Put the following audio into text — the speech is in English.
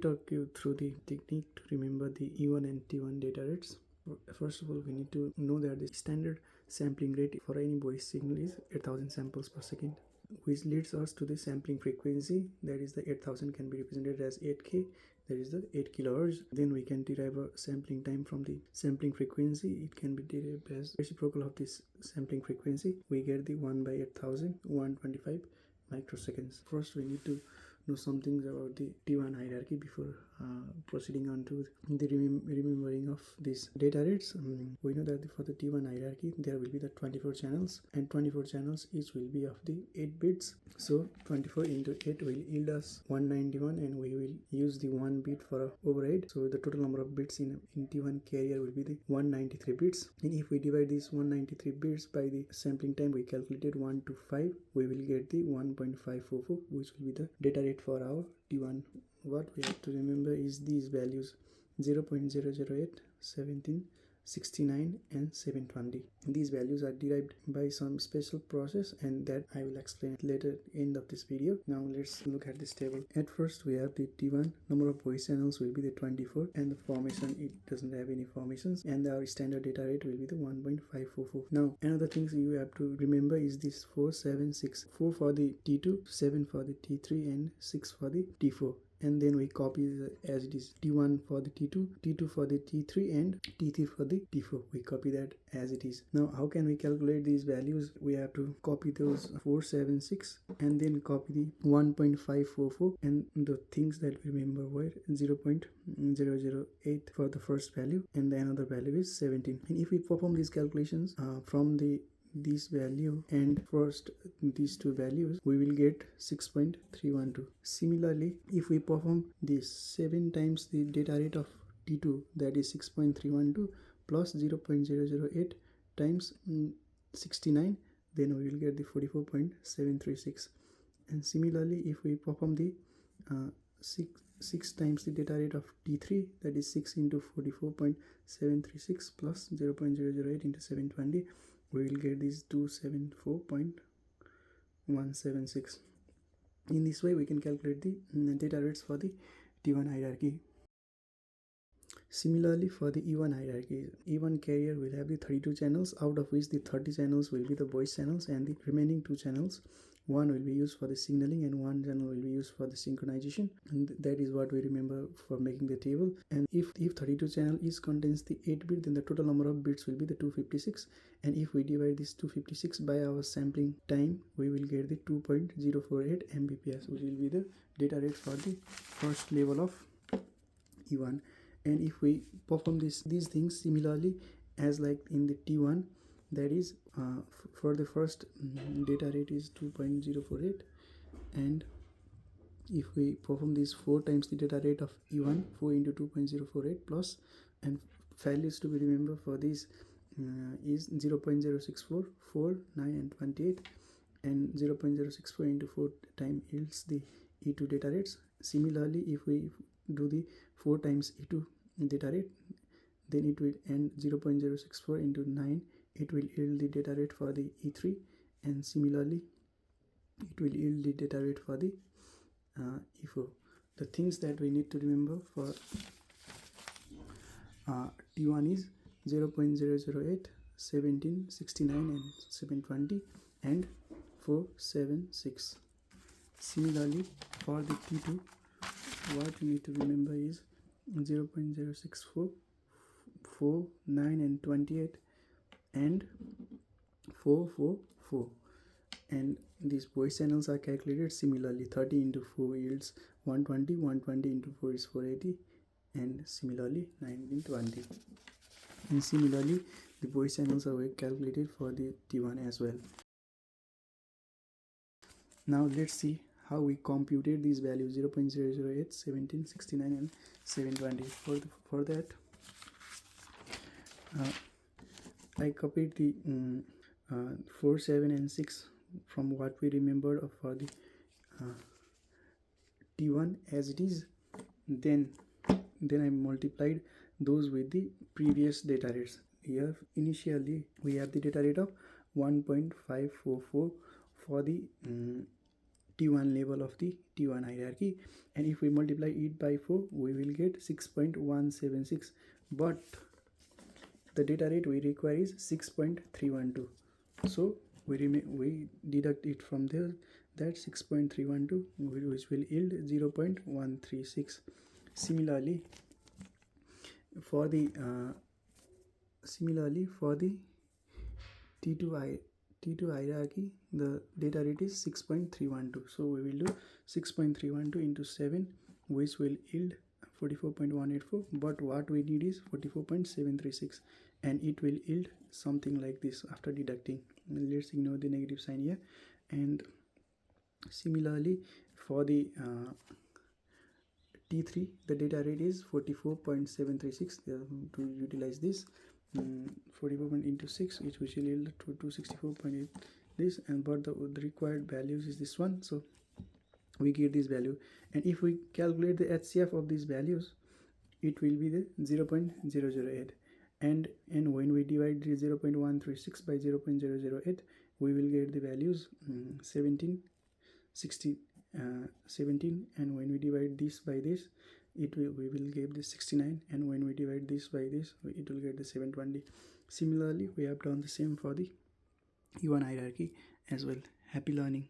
talk you through the technique to remember the E1 and T1 data rates. First of all, we need to know that the standard sampling rate for any voice signal is 8000 samples per second, which leads us to the sampling frequency. That is, the 8000 can be represented as 8k, that is the 8 kilohertz. Then we can derive a sampling time from the sampling frequency. It can be derived as reciprocal of this sampling frequency. We get the 1 by 8000, 125 microseconds. First, we need to know some things about the T1 hierarchy before proceeding on to the remembering of these data rates. We know that for the T1 hierarchy there will be the 24 channels, and 24 channels each will be of the 8 bits. So 24 into 8 will yield us 191, and we will use the 1 bit for a override. So the total number of bits in T1 carrier will be the 193 bits, and if we divide these 193 bits by the sampling time we calculated 1 to 5, we will get the 1.544, which will be the data rate for our T1. What we have to remember is these values: 0.008, 17, 69 and 720. These values are derived by some special process, and that I will explain later end of this video. Now let's look at this table. At first we have the T1. Number of voice channels will be the 24, and the formation, it doesn't have any formations, and our standard data rate will be the 1.544. Now another things you have to remember is this 4, 7, 6. 4 for the T2, 7 for the T3 and 6 for the T4. And then we copy as it is: T1 for the T2, T2 for the T3 and T3 for the T4. We copy that as it is. Now how can we calculate these values? We have to copy those 4, 7, 6 and then copy the 1.544, and the things that we remember were 0.008 for the first value, and the another value is 17. And if we perform these calculations from this value and first these two values, we will get 6.312. Similarly, if we perform this 7 times the data rate of T2, that is 6.312 plus 0.008 times 69, then we will get the 44.736. and similarly, if we perform the 6 times the data rate of T3, that is 6 into 44.736 plus 0.008 into 720, we will get this 274.176. In this way we can calculate the data rates for the T1 hierarchy. Similarly, for the E1 hierarchy, E1 carrier will have the 32 channels, out of which the 30 channels will be the voice channels, and the remaining 2 channels, one will be used for the signaling and one channel will be used for the synchronization, and that is what we remember for making the table. And if 32 channel is contains the 8 bit, then the total number of bits will be the 256, and if we divide this 256 by our sampling time, we will get the 2.048 Mbps, which will be the data rate for the first level of E1. And if we perform these things similarly as like in the T1, that is for the first data rate is 2.048, and if we perform this 4 times the data rate of E1, 4 into 2.048 plus, and values to be remembered for this is 0.064, 4, 9 and 28, and 0.064 into 4 time yields the E2 data rates. Similarly, if we do the 4 times E2 data rate, then it will end 0.064 into 9, it will yield the data rate for the E3, and similarly it will yield the data rate for the E4. The things that we need to remember for T1 is 0.008, 17, 69 and 720 and 476. Similarly, for the T2, what you need to remember is 0.064, 4, 9 and 28 and 444, and these voice channels are calculated similarly. 30 into 4 yields 120, 120 into 4 is 480, and similarly 1920. And similarly the voice channels are calculated for the T1 as well. Now let's see how we computed these values: 0.008, 17, 69 and 720. For that I copied the 4, 7 and 6 from what we remembered for the T1 as it is. Then I multiplied those with the previous data rates. Here initially we have the data rate of 1.544 for the T1 level of the T1 hierarchy, and if we multiply it by 4 we will get 6.176, but the data rate we require is 6.312. So we deduct it from there, that 6.312, which will yield 0.136. Similarly for the T2 hierarchy, the data rate is 6.312. So we will do 6.312 into 7, which will yield 44.184, but what we need is 44.736, and it will yield something like this after deducting. Let's ignore the negative sign here. And similarly for the T3, the data rate is 44.736. To utilize this, 44 into 6, which will yield to 264.8 this, and but the required values is this one, so we get this value. And if we calculate the HCF of these values, it will be the 0.008, and when we divide the 0.136 by 0.008, we will get the values 17, and when we divide this by this, we will get the 69, and when we divide this by this, it will get the 720. Similarly, we have done the same for the E1 hierarchy as well. Happy learning.